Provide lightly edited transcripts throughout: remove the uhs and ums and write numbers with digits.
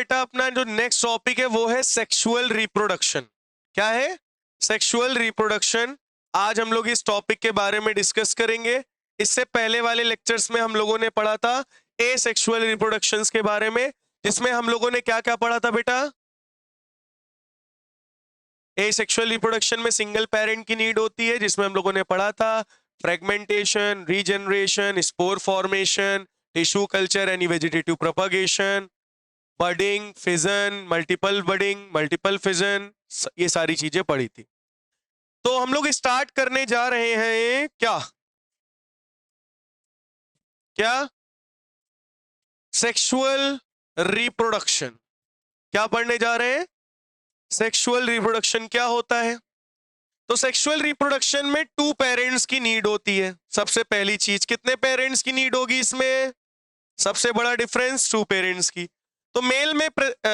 बेटा अपना जो नेक्स्ट टॉपिक है वो है सेक्सुअल रिप्रोडक्शन। क्या है? Sexual reproduction. आज हम लोग इस टॉपिक के बारे में डिस्कस करेंगे। इससे पहले वाले लेक्चर्स में हम लोगों ने पढ़ा था ए सेक्सुअल रिप्रोडक्शंस के बारे में, जिसमें हम लोगों ने क्या क्या पढ़ा था बेटा? ए सेक्सुअल रिप्रोडक्शन में सिंगल पेरेंट की नीड होती है, जिसमें हम लोगों ने पढ़ा था fragmentation, regeneration, spore formation, tissue culture, any vegetative propagation, budding, fission, multiple budding, multiple fission, ये सारी चीजें पढ़ी थी। तो हम लोग स्टार्ट करने जा रहे हैं क्या? क्या? Sexual reproduction. क्या पढ़ने जा रहे हैं? सेक्सुअल रिप्रोडक्शन क्या होता है? तो सेक्सुअल रिप्रोडक्शन में टू पेरेंट्स की नीड होती है। सबसे पहली चीज, कितने पेरेंट्स की नीड होगी इसमें? सबसे बड़ा डिफरेंस टू पेरेंट्स की। तो मेल में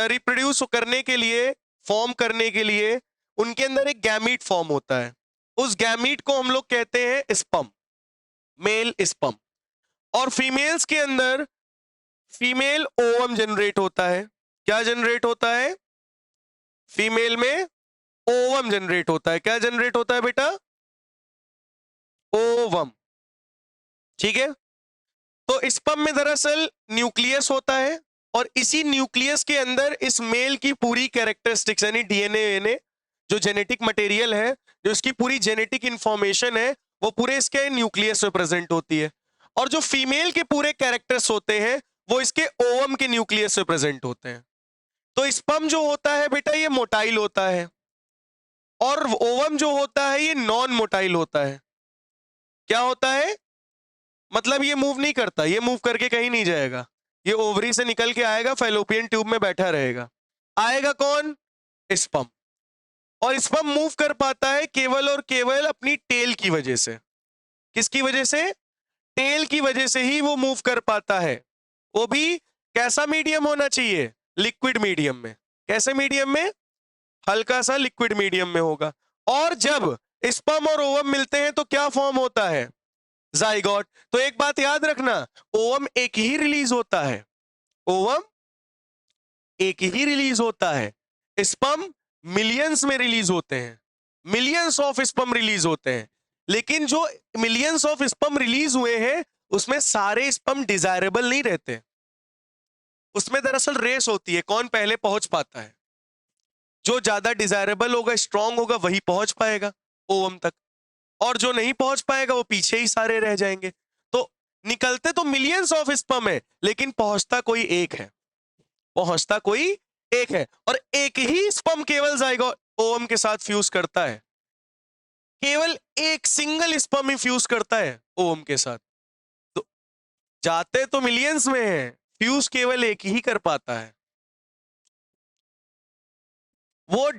रिप्रोड्यूस करने के लिए, फॉर्म करने के लिए उनके अंदर एक गैमीट फॉर्म होता है। उस गैमीट को हम लोग कहते हैं स्पर्म, मेल स्पर्म। और फीमेल्स के अंदर फीमेल ओवम जनरेट होता है। क्या जनरेट होता है? फीमेल में ओवम जनरेट होता है। क्या जनरेट होता है बेटा? ओवम। ठीक है। तो स्पर्म में दरअसल न्यूक्लियस होता है, और इसी न्यूक्लियस के अंदर इस मेल की पूरी कैरेक्टरिस्टिक्स यानी डीएनए जो जेनेटिक मटेरियल है, जो इसकी पूरी जेनेटिक इंफॉर्मेशन है, वो पूरे इसके न्यूक्लियस में प्रेजेंट होती है। और जो फीमेल के पूरे कैरेक्टर्स होते हैं वो इसके ओवम के न्यूक्लियस में प्रेजेंट होते हैं। तो स्पर्म जो होता है बेटा ये मोटाइल होता है, और ओवम जो होता है ये नॉन मोटाइल होता है। क्या होता है? मतलब ये मूव नहीं करता, ये मूव करके कहीं नहीं जाएगा। ये ओवरी से निकल के आएगा, फैलोपियन ट्यूब में बैठा रहेगा। आएगा कौन? स्पर्म। और स्पर्म मूव कर पाता है केवल और केवल अपनी टेल की वजह से। किसकी वजह से? टेल की वजह से ही वो मूव कर पाता है। वो भी कैसा मीडियम होना चाहिए? लिक्विड मीडियम में। कैसे मीडियम में? हल्का सा लिक्विड मीडियम में होगा। और जब स्पर्म और ओवम मिलते हैं तो क्या फॉर्म होता है? जाइगोट। तो एक बात याद रखना, ओवम एक ही रिलीज होता है। ओवम एक ही रिलीज होता है। स्पर्म मिलियंस में रिलीज होते हैं, मिलियंस ऑफ स्पर्म रिलीज होते हैं। लेकिन जो मिलियंस ऑफ स्पर्म रिलीज हुए हैं उसमें सारे स्पर्म डिजायरेबल नहीं रहते। उसमें दरअसल रेस होती है, कौन पहले पहुंच पाता है। जो ज्यादा डिजायरेबल होगा, स्ट्रांग होगा, वही पहुंच पाएगा ओवम तक, और जो नहीं पहुंच पाएगा वो पीछे ही सारे रह जाएंगे। तो निकलते तो मिलियंस ऑफ स्पर्म है, लेकिन पहुंचता कोई एक है। पहुंचता कोई एक है, और एक ही स्पर्म केवल जाइगोट ओवम के साथ फ्यूज करता है। केवल एक सिंगल स्पर्म ही फ्यूज करता है ओवम के साथ। तो जाते तो मिलियंस में है, फ्यूज केवल एक ही कर पाता है। वो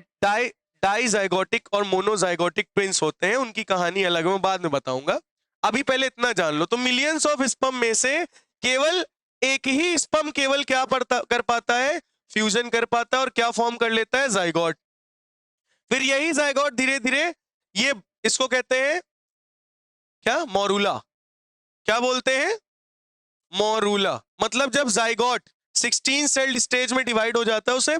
डाइजाइगोटिक और मोनोजाइगोटिक ट्विंस होते हैं, उनकी कहानी अलग है, मैं बाद में बताऊंगा। अभी पहले इतना जान लो, तो मिलियंस ऑफ स्पर्म में से केवल एक ही स्पर्म केवल क्या कर पाता है? फ्यूजन कर पाता है, और क्या फॉर्म कर लेता है? जाइगोट। फिर यही जाइगोट धीरे धीरे, ये इसको कहते हैं क्या? मोरूला। क्या बोलते हैं? मोरूला। मतलब जब जाइगोट 16 सेल्ड स्टेज में डिवाइड हो जाता है उसे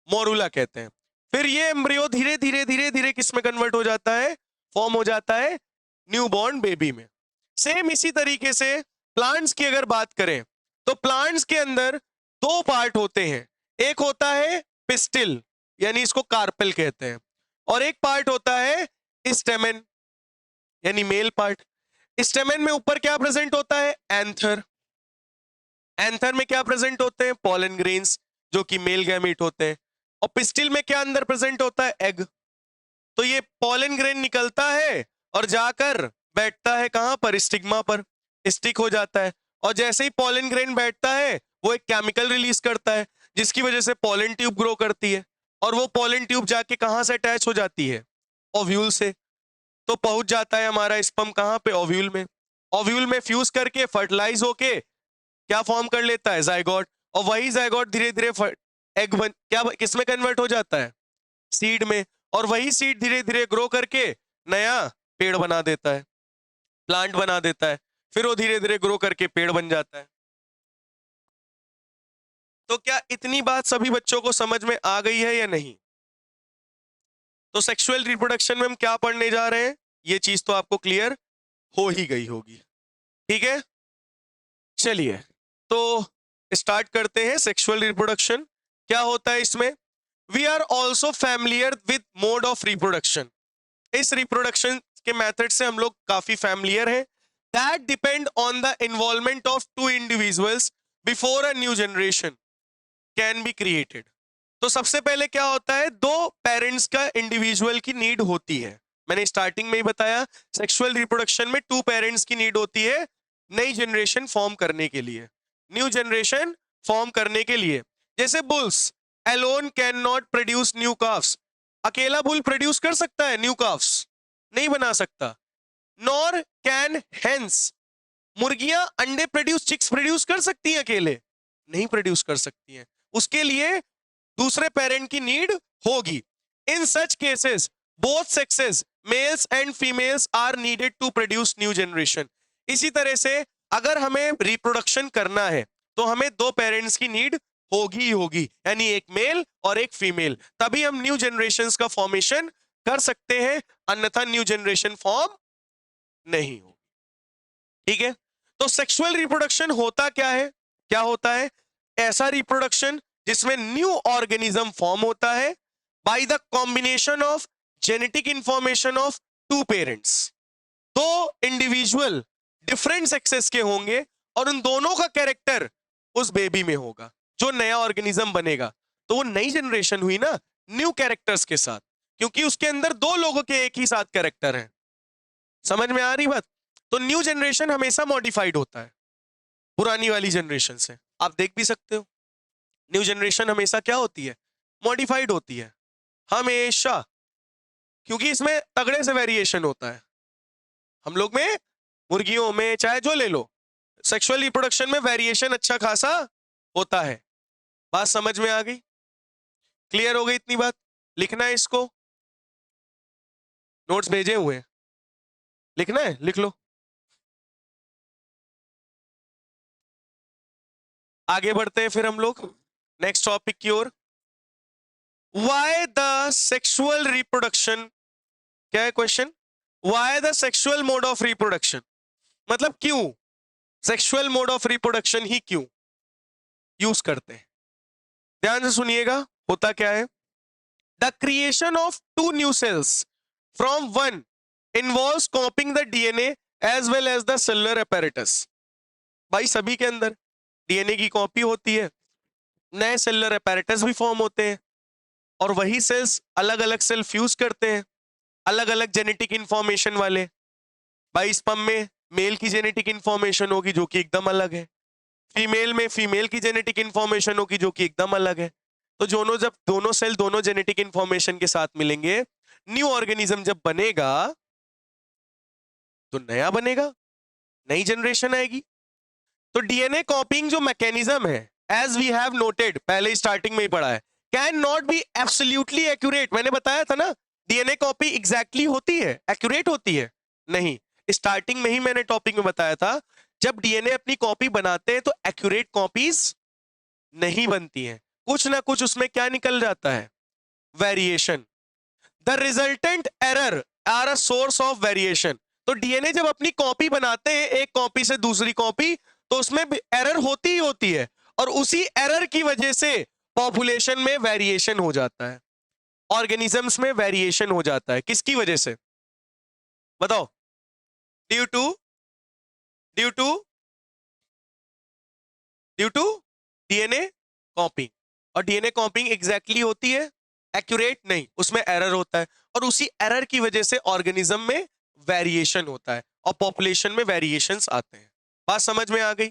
मोरूला कहते हैं। फिर ये एम्ब्रियो धीरे धीरे धीरे धीरे किस में कन्वर्ट हो जाता है? फॉर्म हो जाता है न्यूबॉर्न बेबी में। सेम इसी तरीके से प्लांट्स की अगर बात करें तो प्लांट्स के अंदर दो पार्ट होते हैं। एक होता है पिस्टिल, यानी इसको कार्पेल कहते हैं, और एक पार्ट होता है स्टेमेन, यानी मेल पार्ट। स्टेमेन में ऊपर क्या प्रेजेंट होता है? एंथर। एंथर में क्या प्रेजेंट होते हैं? पॉलन ग्रेन्स, जो कि मेल गैमीट होते हैं। और पिस्टिल में क्या अंदर प्रेजेंट होता है? एग। तो ये पॉलन ग्रेन निकलता है और जाकर बैठता है कहां पर? स्टिग्मा पर स्टिक हो जाता है। और जैसे ही पॉलन ग्रेन बैठता है वो एक केमिकल रिलीज करता है, जिसकी वजह से पॉलन ट्यूब ग्रो करती है। और वो पॉलन ट्यूब जाके कहां से अटैच हो जाती है? ओव्यूल से। तो पहुंच जाता है हमारा स्पर्म कहां पे? ओव्यूल में। ओव्यूल में फ्यूज करके फर्टिलाइज होके क्या फॉर्म कर लेता है? जाइगोट। और वही जाइगोट धीरे धीरे एग बन क्या किस में कन्वर्ट हो जाता है? सीड में। और वही सीड धीरे धीरे ग्रो करके नया पेड़ बना देता है, प्लांट बना देता है। फिर वो धीरे धीरे ग्रो करके पेड़ बन जाता है। तो क्या इतनी बात सभी बच्चों को समझ में आ गई है या नहीं? तो सेक्सुअल रिप्रोडक्शन में हम क्या पढ़ने जा रहे हैं, ये चीज तो आपको क्लियर हो ही गई होगी। ठीक है, चलिए तो स्टार्ट करते हैं। सेक्सुअल रिप्रोडक्शन क्या होता है इसमें? We are also familiar with mode of reproduction. इस रिप्रोडक्शन के मेथड से हम लोग काफी फैमिलियर हैं। That depend on the involvement of two individuals before a new generation can be created. तो सबसे पहले क्या होता है, दो पेरेंट्स का इंडिविजुअल की नीड होती है। मैंने स्टार्टिंग में ही बताया, सेक्सुअल रिप्रोडक्शन में टू पेरेंट्स की नीड होती है नई जनरेशन फॉर्म करने के लिए, न्यू जनरेशन फॉर्म करने के लिए। जैसे bulls alone can not produce new carbs. अकेला बुल प्रोड्यूस कर सकता है न्यू काफ्स? नहीं बना सकता। नॉर कैन हेंस, मुर्गियां अंडे प्रोड्यूस, चिक्स प्रोड्यूस कर सकती हैं अकेले? नहीं प्रोड्यूस कर सकती हैं, उसके लिए दूसरे पेरेंट की नीड होगी। In such cases both sexes males and females are needed to produce new generation. इसी तरह से अगर हमें रिप्रोडक्शन करना है तो हमें दो पेरेंट्स की नीड होगी ही होगी, यानी एक मेल और एक फीमेल, तभी हम न्यू जनरेशंस का फॉर्मेशन कर सकते हैं, अन्यथा न्यू जनरेशन फॉर्म नहीं होगी। ठीक है, तो सेक्सुअल रिप्रोडक्शन होता क्या है? क्या होता है? ऐसा रिप्रोडक्शन जिसमें न्यू ऑर्गेनिज्म फॉर्म होता है by the combination of genetic information of two parents. दो इंडिविजुअल डिफरेंट सेक्सेस के होंगे और उन दोनों का कैरेक्टर उस बेबी में होगा, जो नया ऑर्गेनिज्म बनेगा। तो वो नई जनरेशन हुई ना, न्यू कैरेक्टर्स के साथ, क्योंकि उसके अंदर दो लोगों के एक ही साथ कैरेक्टर हैं। समझ में आ रही बात? तो न्यू जनरेशन हमेशा मॉडिफाइड होता है पुरानी वाली जनरेशन से। आप देख भी सकते हो, न्यू जनरेशन हमेशा क्या होती है? मॉडिफाइड होती है हमेशा, क्योंकि इसमें तगड़े से वेरिएशन होता है। हम लोग में, मुर्गियों में, चाहे जो ले लो, सेक्सुअल रिप्रोडक्शन में वेरिएशन अच्छा खासा होता है। बात समझ में आ गई? क्लियर हो गई इतनी बात? लिखना है इसको, नोट्स भेजे हुए हैं, लिखना है, लिख लो। आगे बढ़ते हैं फिर हम लोग नेक्स्ट टॉपिक की ओर। वाई द सेक्सुअल रिप्रोडक्शन, क्या है question? Why the sexual mode of reproduction, मतलब क्यों सेक्सुअल मोड ऑफ रिप्रोडक्शन ही क्यों यूज करते हैं? ध्यान से सुनिएगा, होता क्या है? The creation of two new cells from one involves copying the DNA as well as the cellular apparatus। भाई सभी के अंदर डीएनए की कॉपी होती है, नए सेलुलर apparatus भी फॉर्म होते हैं, और वही सेल्स अलग अलग सेल फ्यूज करते हैं, अलग अलग जेनेटिक इंफॉर्मेशन वाले। भाई स्पर्म में मेल की जेनेटिक इंफॉर्मेशन होगी जो कि एकदम अलग है, फीमेल में फीमेल की जेनेटिक इंफॉर्मेशन होगी जो कि एकदम अलग है। तो जब दोनों सेल दोनों जेनेटिक इंफॉर्मेशन के साथ मिलेंगे, न्यू ऑर्गेनिज्म जब बनेगा तो नया बनेगा, नई जनरेशन आएगी। तो डीएनए कॉपिंग जो मैकेनिज्म है, एज वी हैव नोटेड, पहले स्टार्टिंग में ही पढ़ा है, can not be absolutely accurate. मैंने बताया था ना, डीएनए कॉपी एग्जैक्टली होती है, एक्यूरेट होती है नहीं। स्टार्टिंग में ही मैंने टॉपिक में बताया था, जब डीएनए अपनी कॉपी बनाते हैं तो एक्यूरेट कॉपीज नहीं बनती हैं, कुछ ना कुछ उसमें क्या निकल जाता है? Variation. The resultant error are a source of variation. तो डीएनए जब अपनी कॉपी बनाते हैं, एक कॉपी से दूसरी कॉपी, तो उसमें एरर होती ही होती है, और उसी एरर की वजह से पॉपुलेशन में वेरिएशन हो जाता है, ऑर्गेनिजम्स में वेरिएशन हो जाता है। किसकी वजह से बताओ? Due to due to due to DNA copying. और डीएनए कॉपिंग एग्जैक्टली होती है, एक्यूरेट नहीं, उसमें एरर होता है, और उसी एरर की वजह से ऑर्गेनिज्म में वेरिएशन होता है और पॉपुलेशन में वेरिएशंस आते हैं। बात समझ में आ गई?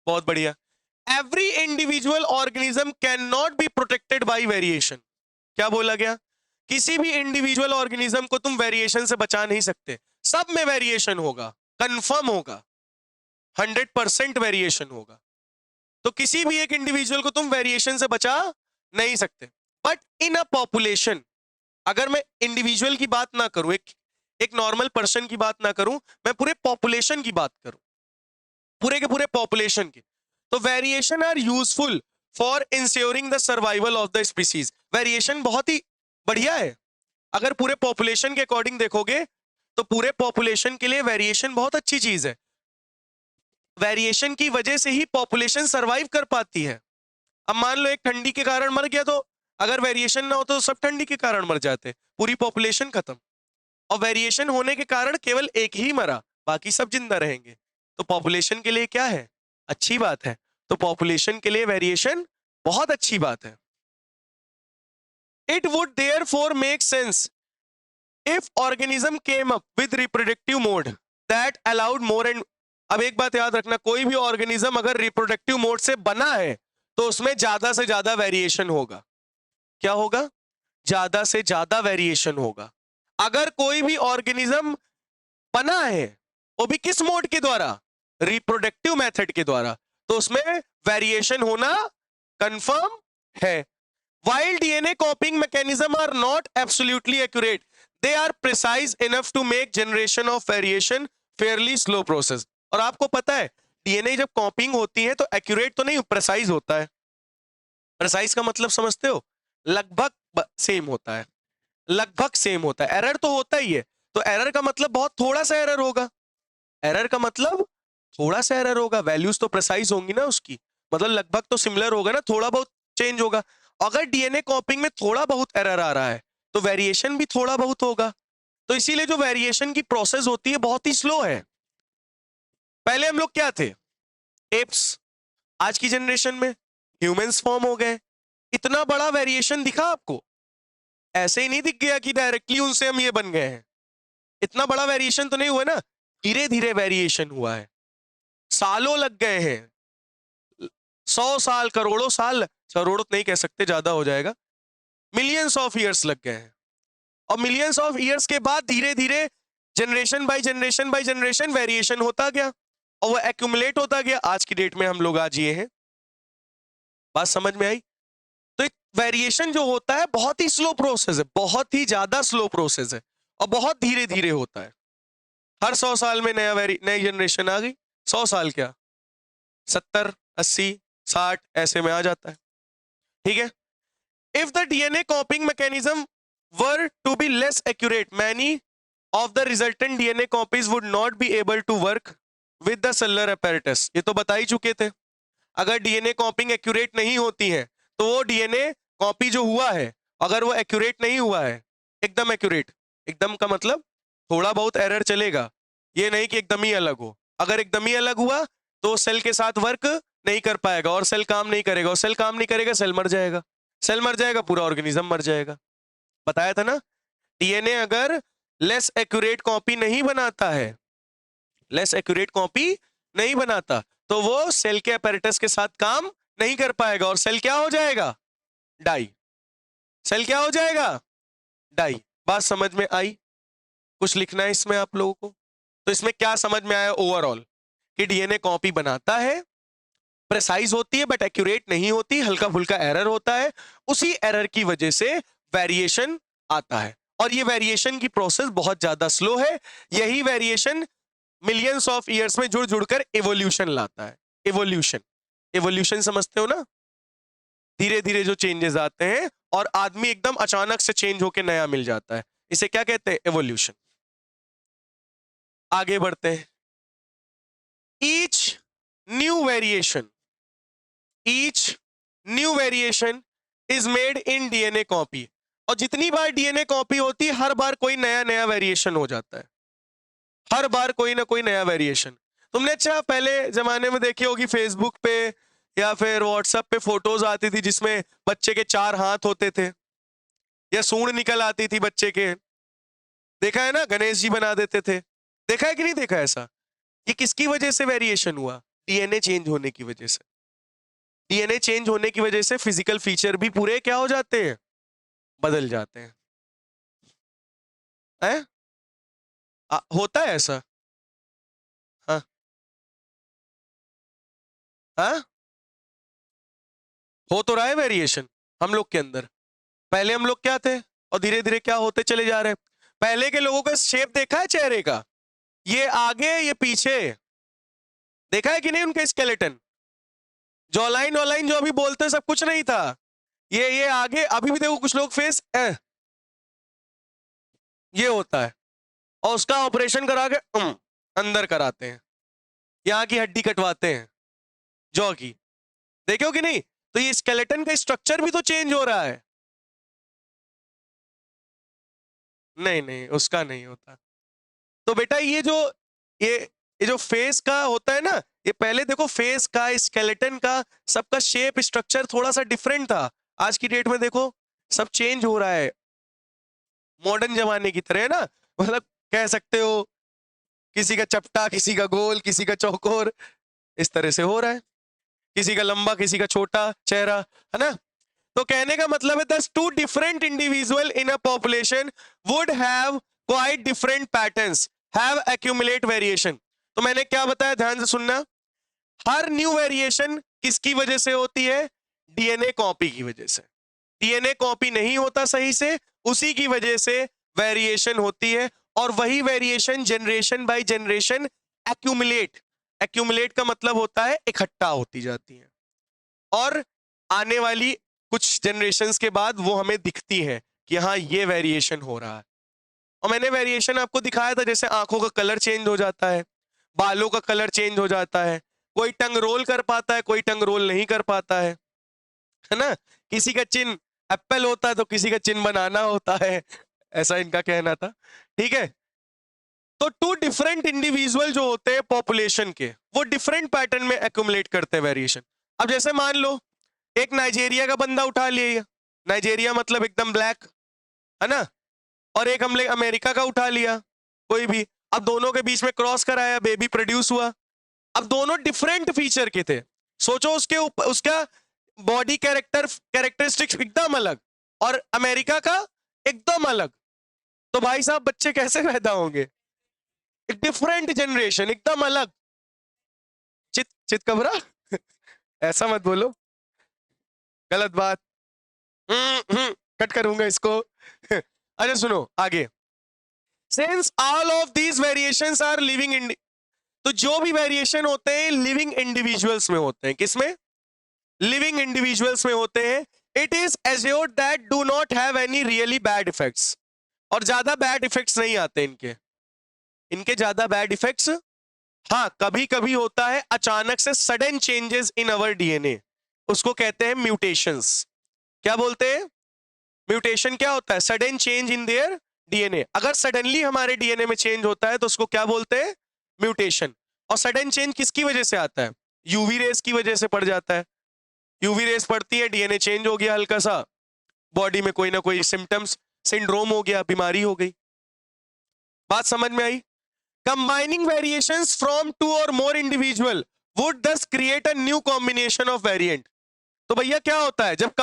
बहुत बढ़िया। Every individual organism can not be protected by variation. क्या बोला गया? किसी भी इंडिविजुअल ऑर्गेनिज्म को तुम वेरिएशन से बचा नहीं सकते, सब में वेरिएशन होगा, कंफर्म होगा, 100% वेरिएशन होगा। तो किसी भी एक इंडिविजुअल को तुम वेरिएशन से बचा नहीं सकते। बट इन अ पॉपुलेशन, अगर मैं इंडिविजुअल की बात ना करूं, एक नॉर्मल पर्सन की बात ना करूं, मैं पूरे पॉपुलेशन की बात करूं, पूरे के पूरे पॉपुलेशन की, तो variation are useful for ensuring the survival of the species. Variation बहुत ही बढ़िया है। अगर पूरे पॉपुलेशन के अकॉर्डिंग देखोगे तो पूरे पॉपुलेशन के लिए वेरिएशन बहुत अच्छी चीज है। वेरिएशन की वजह से ही पॉपुलेशन सरवाइव कर पाती है। अब मान लो एक ठंडी के कारण मर गया, तो अगर वेरिएशन ना हो तो सब ठंडी के कारण मर जाते, पूरी पॉपुलेशन खत्म। और वेरिएशन होने के कारण केवल एक ही मरा, बाकी सब जिंदा रहेंगे। तो पॉपुलेशन के लिए क्या है? अच्छी बात है। तो पॉपुलेशन के लिए वेरिएशन बहुत अच्छी बात है। It would therefore make sense if organism came up with reproductive mode that allowed more and. अब एक बात याद रखना, कोई भी ऑर्गेनिज्म अगर रिप्रोडक्टिव मोड से बना है तो उसमें ज्यादा से ज्यादा वेरिएशन होगा। क्या होगा? ज्यादा से ज्यादा वेरिएशन होगा। अगर कोई भी ऑर्गेनिज्म बना है, वो भी किस मोड के द्वारा? रिप्रोडक्टिव मेथड के द्वारा, तो उसमें वेरिएशन होना कंफर्म है। While DNA copying mechanism are not absolutely accurate, they are precise enough to make generation of variation fairly slow process। और आपको पता है डीएनए जब कॉपिंग होती है तो एक्यूरेट तो नहीं, प्रिसाइज होता है। प्रिसाइज का मतलब समझते हो? लगभग सेम होता है, लगभग सेम होता है। एरर तो होता ही है, तो एरर का मतलब बहुत थोड़ा सा एरर होगा। एरर का मतलब थोड़ा सा एरर होगा, वैल्यूज तो प्रिसाइज होंगी ना उसकी, मतलब लगभग तो सिमिलर होगा ना, थोड़ा बहुत चेंज होगा। अगर डीएनए कॉपिंग में थोड़ा बहुत एरर आ रहा है तो वेरिएशन भी थोड़ा बहुत होगा। तो इसीलिए जो वेरिएशन की प्रोसेस होती है बहुत ही स्लो है। पहले हम लोग क्या थे? एप्स। आज की जनरेशन में ह्यूमंस फॉर्म हो गए। इतना बड़ा वेरिएशन दिखा आपको? ऐसे ही नहीं दिख गया कि डायरेक्टली उनसे हम ये बन गए हैं। इतना बड़ा वेरिएशन तो नहीं हुआ ना, धीरे धीरे वेरिएशन हुआ है। सालों लग गए हैं, 100 साल, करोड़ों साल, करोड़ों नहीं कह सकते, ज्यादा हो जाएगा, मिलियंस ऑफ ईयर्स लग गए हैं। और मिलियंस ऑफ ईयर्स के बाद धीरे धीरे generation by generation by generation variation होता गया और वो एक्यूमुलेट होता गया। आज की डेट में हम लोग आज ये हैं। बात समझ में आई? तो एक वेरिएशन जो होता है बहुत ही स्लो प्रोसेस है, बहुत ही ज्यादा स्लो प्रोसेस है और बहुत धीरे धीरे होता है। हर 100 साल में नई जनरेशन आ गई। 100 साल क्या, 70, 80, 60 ऐसे में आ जाता है। ठीक है। If the DNA copying mechanism were to be less accurate, many of the resultant DNA copies would not be able to work with the cellular apparatus। ये तो बता ही चुके थे। अगर डीएनए कॉपिंग एक्यूरेट नहीं होती है तो वो डीएनए कॉपी जो हुआ है, अगर वो एक्यूरेट नहीं हुआ है, एकदम एक्यूरेट, एकदम का मतलब थोड़ा बहुत एरर चलेगा, ये नहीं कि एकदम ही अलग हो। अगर एकदम ही अलग हुआ तो सेल के साथ वर्क नहीं कर पाएगा और सेल काम नहीं करेगा, और सेल काम नहीं करेगा, सेल मर जाएगा, सेल मर जाएगा, पूरा ऑर्गेनिज्म मर जाएगा। बताया था ना, डीएनए अगर लेस एक्यूरेट कॉपी नहीं बनाता है, लेस एक्यूरेट कॉपी नहीं बनाता, तो वो सेल के अपैरेटस के साथ काम नहीं कर पाएगा और सेल क्या हो जाएगा? डाई। सेल क्या हो जाएगा? डाई। बात समझ में आई? कुछ लिखना है इसमें आप लोगों को? तो इसमें क्या समझ में आया ओवरऑल? कि डीएनए कॉपी बनाता है, प्रिसाइज होती है बट एक्यूरेट नहीं होती, हल्का फुल्का एरर होता है, उसी एरर की वजह से वेरिएशन आता है और ये वेरिएशन की प्रोसेस बहुत ज्यादा स्लो है। यही वेरिएशन मिलियंस ऑफ ईयर्स में जुड़ जुड़कर इवोल्यूशन लाता है। इवोल्यूशन, इवोल्यूशन समझते हो ना? धीरे धीरे जो चेंजेस आते हैं और आदमी एकदम अचानक से चेंज होकर नया मिल जाता है, इसे क्या कहते हैं? इवोल्यूशन। आगे बढ़ते हैं। Each new variation, each new variation is made in DNA copy. और जितनी बार डीएनए कॉपी होती है हर बार कोई नया नया वेरिएशन हो जाता है, हर बार कोई ना कोई नया वेरिएशन। तुमने अच्छा पहले जमाने में देखी होगी फेसबुक पे या फिर व्हाट्सएप पे फोटोज आती थी जिसमें बच्चे के 4 हाथ होते थे या सूंड निकल आती थी बच्चे के। देखा है ना, गणेश जी बना देते थे। देखा है कि नहीं देखा ऐसा? ये किसकी वजह से वेरिएशन हुआ? डीएनए चेंज होने की वजह से। डीएनए चेंज होने की वजह से फिजिकल फीचर भी पूरे क्या हो जाते हैं? बदल जाते हैं। है? होता है ऐसा? हाँ हाँ, हो तो रहा है वेरिएशन हम लोग के अंदर। पहले हम लोग क्या थे और धीरे धीरे क्या होते चले जा रहे हैं। पहले के लोगों का शेप देखा है चेहरे का? ये आगे ये पीछे, देखा है कि नहीं उनका स्केलेटन? जॉलाइन वॉलाइन जो अभी बोलते हैं सब कुछ नहीं था। ये आगे अभी भी देखो कुछ लोग फेस ये होता है और उसका ऑपरेशन करा के अंदर कराते हैं, यहाँ की हड्डी कटवाते हैं जॉ की, देखो कि नहीं? तो ये स्केलेटन का स्ट्रक्चर भी तो चेंज हो रहा है। नहीं नहीं उसका नहीं होता। तो बेटा ये ये जो फेस का होता है ना, ये पहले देखो फेस का स्केलेटन का सबका शेप स्ट्रक्चर थोड़ा सा डिफरेंट था। आज की डेट में देखो सब चेंज हो रहा है मॉडर्न जमाने की तरह, है ना? मतलब कह सकते हो किसी का चपटा, किसी का गोल, किसी का चौकोर, इस तरह से हो रहा है, किसी का लंबा किसी का छोटा चेहरा, है ना? तो कहने का मतलब है thus two different individual in a population would have quite different patterns have accumulate variation. तो मैंने क्या बताया, ध्यान से सुनना। हर न्यू वेरिएशन किसकी वजह से होती है? डीएनए कॉपी की वजह से। डीएनए कॉपी नहीं होता सही से, उसी की वजह से वेरिएशन होती है, और वही variation generation by generation accumulate, accumulate का मतलब होता है इकट्ठा होती जाती है, और आने वाली कुछ जनरेशन्स के बाद वो हमें दिखती है कि हाँ ये वेरिएशन हो रहा है। और मैंने वेरिएशन आपको दिखाया था, जैसे आंखों का कलर चेंज हो जाता है, बालों का कलर चेंज हो जाता है, कोई टंग रोल कर पाता है, कोई टंग रोल नहीं कर पाता है ना? किसी का चिन्ह एप्पल होता है तो किसी का चिन्ह बनाना होता है, ऐसा इनका कहना था। ठीक है, तो टू डिफरेंट इंडिविजुअल जो होते हैं पॉपुलेशन के, वो डिफरेंट पैटर्न में एक्यूमुलेट करते हैं वेरिएशन। अब जैसे मान लो एक नाइजीरिया का बंदा उठा लिया, नाइजीरिया मतलब एकदम ब्लैक, है ना? और एक हमने अमेरिका का उठा लिया कोई भी, अब दोनों के बीच में क्रॉस कराया, बेबी प्रोड्यूस हुआ। अब दोनों डिफरेंट फीचर के थे, सोचो उसके ऊपर उसका बॉडी कैरेक्टरिस्टिक्स एकदम अलग, और अमेरिका का एकदम अलग। तो भाई साहब बच्चे कैसे पैदा होंगे? एक डिफरेंट जनरेशन एकदम अलग। चित चित कबरा ऐसा मत बोलो, गलत बात। कट करूंगा इसको अरे सुनो आगे। Since all of these variations are living in, तो जो भी वेरिएशन होते हैं लिविंग इंडिविजुअल्स में होते हैं, किसमें? लिविंग इंडिविजुअल्स में होते हैं। It is assured that do not have any really bad effects, और ज्यादा बैड इफेक्ट्स नहीं आते इनके, इनके ज्यादा बैड इफेक्ट्स, हाँ कभी कभी होता है अचानक से sudden changes in our DNA, उसको कहते हैं म्यूटेशंस। क्या बोलते हैं? म्यूटेशन क्या होता है? Sudden change in their DNA. अगर सडनली हमारे डीएनए में चेंज होता है तो उसको क्या बोलते हैं? म्यूटेशन। और सडन चेंज किसकी वजह से आता है? यूवी रेस की वजह से पड़ जाता है। यूवी रेस पड़ती है, डीएनए चेंज हो गया हल्का सा, बॉडी में कोई ना कोई सिम्टम्स, सिंड्रोम हो गया, बीमारी हो गई। बात समझ में आई? कंबाइनिंग वेरिएशंस फ्रॉम टू और more individual would thus create a new combination of variant. तो भैया क्या होता है जब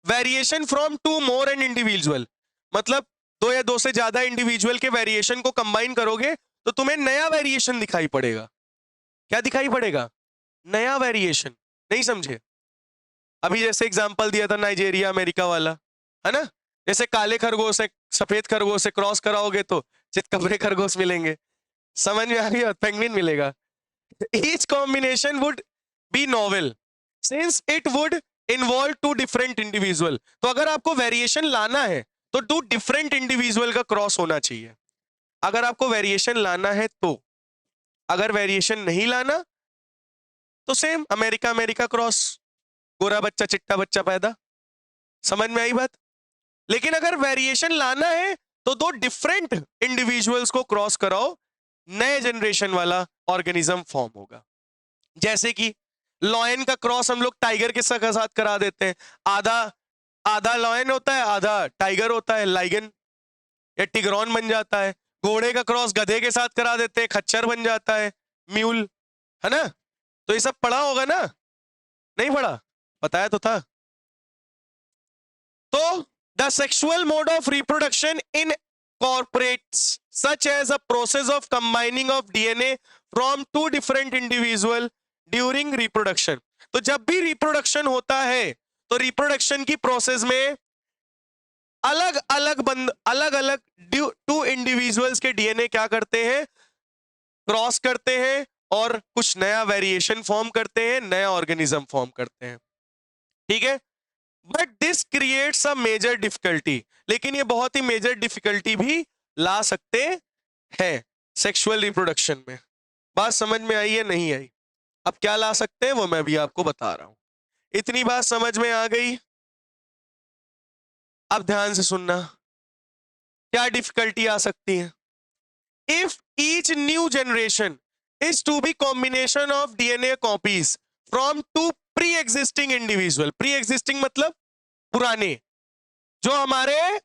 variation from two more an individual, मतलब दो या दो से ज्यादा इंडिविजुअल के वेरिएशन को कंबाइन करोगे तो तुम्हें नया वेरिएशन दिखाई पड़ेगा। क्या दिखाई पड़ेगा? नया वेरिएशन। नहीं समझे? अभी जैसे एग्जांपल दिया था नाइजीरिया अमेरिका वाला, है ना? जैसे काले खरगोश से सफेद खरगोश से क्रॉस कराओगे तो चितकबरे खरगोश मिलेंगे, समझ में आ गया? पेंगुइन मिलेगा। Each combination would be novel since it would involve two different individual. तो अगर आपको वेरिएशन लाना है तो टू डिफरेंट इंडिविजुअल का क्रॉस होना चाहिए, अगर आपको वेरिएशन लाना है तो। अगर वेरिएशन नहीं लाना तो सेम अमेरिका अमेरिका क्रॉस, गोरा बच्चा चिट्टा बच्चा पैदा। समझ में आई बात? लेकिन अगर वेरिएशन लाना है तो दो डिफरेंट इंडिविजुअल्स को क्रॉस कराओ, नए जनरेशन वाला ऑर्गेनिज्म फॉर्म होगा। जैसे कि लॉयन का क्रॉस हम लोग टाइगर के साथ करा देते हैं, आधा आधा लॉयन होता है आधा टाइगर होता है, लाइगन या टिग्रॉन बन जाता है। घोड़े का क्रॉस गधे के साथ करा देते हैं, खच्चर बन जाता है, म्यूल, है ना? तो ये सब पढ़ा होगा ना? नहीं पढ़ा? बताया तो था। तो the sexual mode of reproduction in corporates such as a process of combining of DNA from two different individual during reproduction। तो जब भी रिप्रोडक्शन होता है तो रिप्रोडक्शन की प्रोसेस में अलग अलग टू इंडिविजुअल्स के डीएनए क्या करते हैं? क्रॉस करते हैं, और कुछ नया वेरिएशन फॉर्म करते हैं, नया ऑर्गेनिज्म फॉर्म करते हैं, ठीक है। But this creates a major difficulty, लेकिन ये बहुत ही मेजर डिफिकल्टी भी ला सकते हैं सेक्सुअल रिप्रोडक्शन में। बात समझ में आई है नहीं आई? अब क्या ला सकते हैं वो मैं भी आपको बता रहा हूं। इतनी बात समझ में आ गई? अब ध्यान से सुनना, क्या डिफिकल्टी आ सकती है? If each new generation is to be combination of DNA copies from two pre existing individual. Pre existing मतलब पुराने, जो हमारे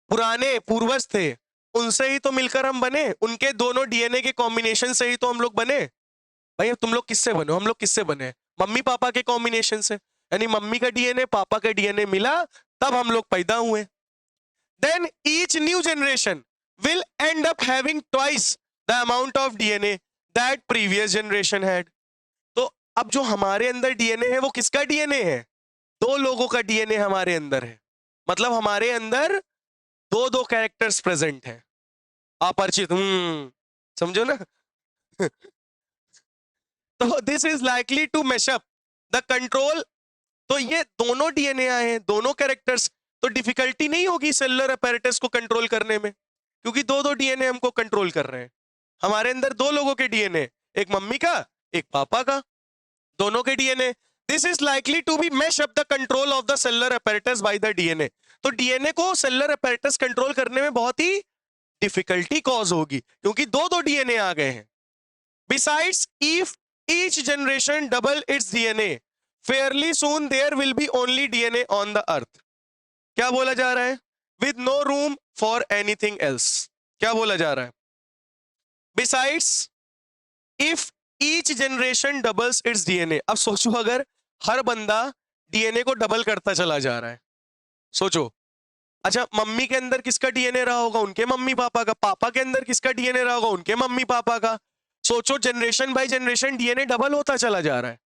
पुराने पूर्वज थे उनसे ही तो मिलकर हम बने, उनके दोनों डीएनए के कॉम्बिनेशन से ही तो हम लोग बने। भाई तुम लोग किससे बने? हम लोग किससे बने? मम्मी पापा के कॉम्बिनेशन से, यानी मम्मी का डीएनए पापा का डीएनए मिला तब हम लोग पैदा हुए। Then each new generation will end up having twice the amount of DNA that previous generation had. तो अब जो हमारे अंदर डीएनए है वो किसका डीएनए है? दो लोगों का डीएनए हमारे अंदर है, मतलब हमारे अंदर दो दो कैरेक्टर्स प्रेजेंट हैं। अपरिचित, समझो ना। तो this is likely to mash up the control. तो ये दोनों डीएनए आए हैं, दोनों कैरेक्टर्स, तो डिफिकल्टी नहीं होगी सेलुलर अपैरेटस को कंट्रोल करने में, क्योंकि दो दो डीएनए हमको कंट्रोल कर रहे हैं। हमारे अंदर दो लोगों के डीएनए, एक मम्मी का एक पापा का, दोनों के DNA. This is likely to be mash up the control of the cellular apparatus by the DNA. तो डीएनए को सेलुलर अपैरेटस कंट्रोल करने में बहुत ही डिफिकल्टी कॉज होगी, क्योंकि दो दो डीएनए आ गए हैं। Besides if each generation double its DNA fairly soon there will be only DNA on the earth. क्या बोला जा रहा है? With no room for anything else. क्या बोला जा रहा है? Besides if each generation doubles its DNA. अब सोचो अगर हर बंदा डीएनए को डबल करता चला जा रहा है, सोचो। अच्छा, मम्मी के अंदर किसका डीएनए रहा होगा? उनके मम्मी पापा का। पापा के अंदर किसका डीएनए रहा होगा? उनके मम्मी पापा का। सोचो, generation by generation DNA double होता चला जा रहा है।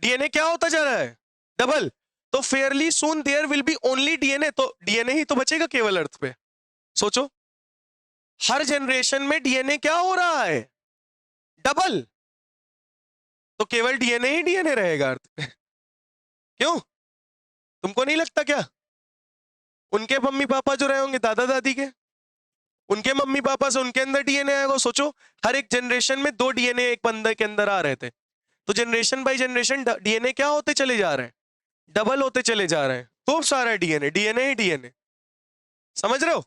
डीएनए क्या होता जा रहा है? डबल। तो fairly soon there will be only DNA, तो डीएनए ही तो बचेगा केवल अर्थ पे। सोचो, हर जनरेशन में डीएनए क्या हो रहा है? डबल। तो केवल डीएनए ही डीएनए रहेगा अर्थ पे। क्यों? तुमको नहीं लगता क्या? उनके मम्मी पापा जो रहे होंगे दादा दादी के, उनके मम्मी पापा से उनके अंदर डीएनए आएगा। सोचो, हर एक जनरेशन में दो डीएनए एक बंदे के अंदर आ रहे थे, तो जनरेशन बाय जनरेशन डीएनए क्या होते चले जा रहे हैं? डबल होते चले जा रहे हैं। खूब सारा डीएनए, डीएनए ही डीएनए। समझ रहे हो?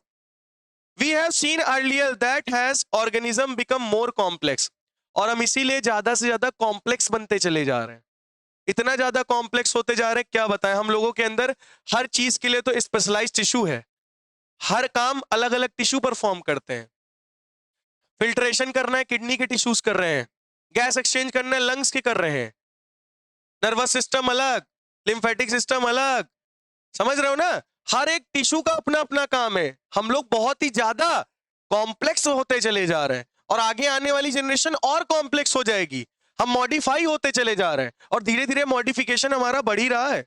We have seen earlier that as organism become more complex, और हम इसीलिए ज्यादा से ज्यादा कॉम्प्लेक्स बनते चले जा रहे हैं। इतना ज्यादा कॉम्प्लेक्स होते जा रहे हैं, क्या बताएं। हम लोगों के अंदर हर चीज के लिए तो स्पेशलाइज्ड टिश्यू है, हर काम अलग अलग टिश्यू परफॉर्म करते हैं। फिल्ट्रेशन करना है किडनी के टिश्यूज कर रहे हैं, गैस एक्सचेंज करना है लंग्स के कर रहे हैं, नर्वस सिस्टम अलग, लिम्फेटिक सिस्टम अलग। समझ रहे हो ना? हर एक टिश्यू का अपना अपना काम है। हम लोग बहुत ही ज्यादा कॉम्प्लेक्स होते चले जा रहे हैं, और आगे आने वाली जनरेशन और कॉम्प्लेक्स हो जाएगी। हम मॉडिफाई होते चले जा रहे हैं, और धीरे धीरे मॉडिफिकेशन हमारा बढ़ ही रहा है।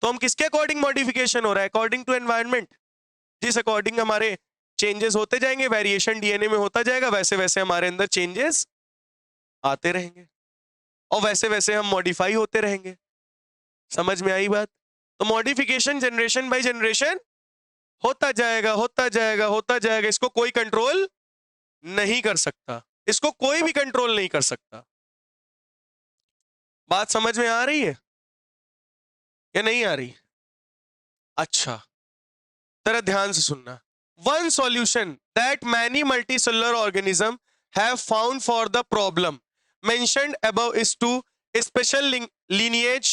तो हम किसके अकॉर्डिंग मॉडिफिकेशन हो रहा है? According to environment. जिस अकॉर्डिंग हमारे चेंजेस होते जाएंगे, वेरिएशन डीएनए में होता जाएगा, वैसे वैसे हमारे अंदर चेंजेस आते रहेंगे, और वैसे वैसे हम मॉडिफाई होते रहेंगे। समझ में आई बात? तो मॉडिफिकेशन जनरेशन बाय जनरेशन होता जाएगा, होता जाएगा, होता जाएगा। इसको कोई कंट्रोल नहीं कर सकता, इसको कोई भी कंट्रोल नहीं कर सकता। बात समझ में आ रही है या नहीं आ रही? अच्छा, जरा ध्यान से सुनना। One solution that many multicellular organism have found for the problem mentioned above is to special lineage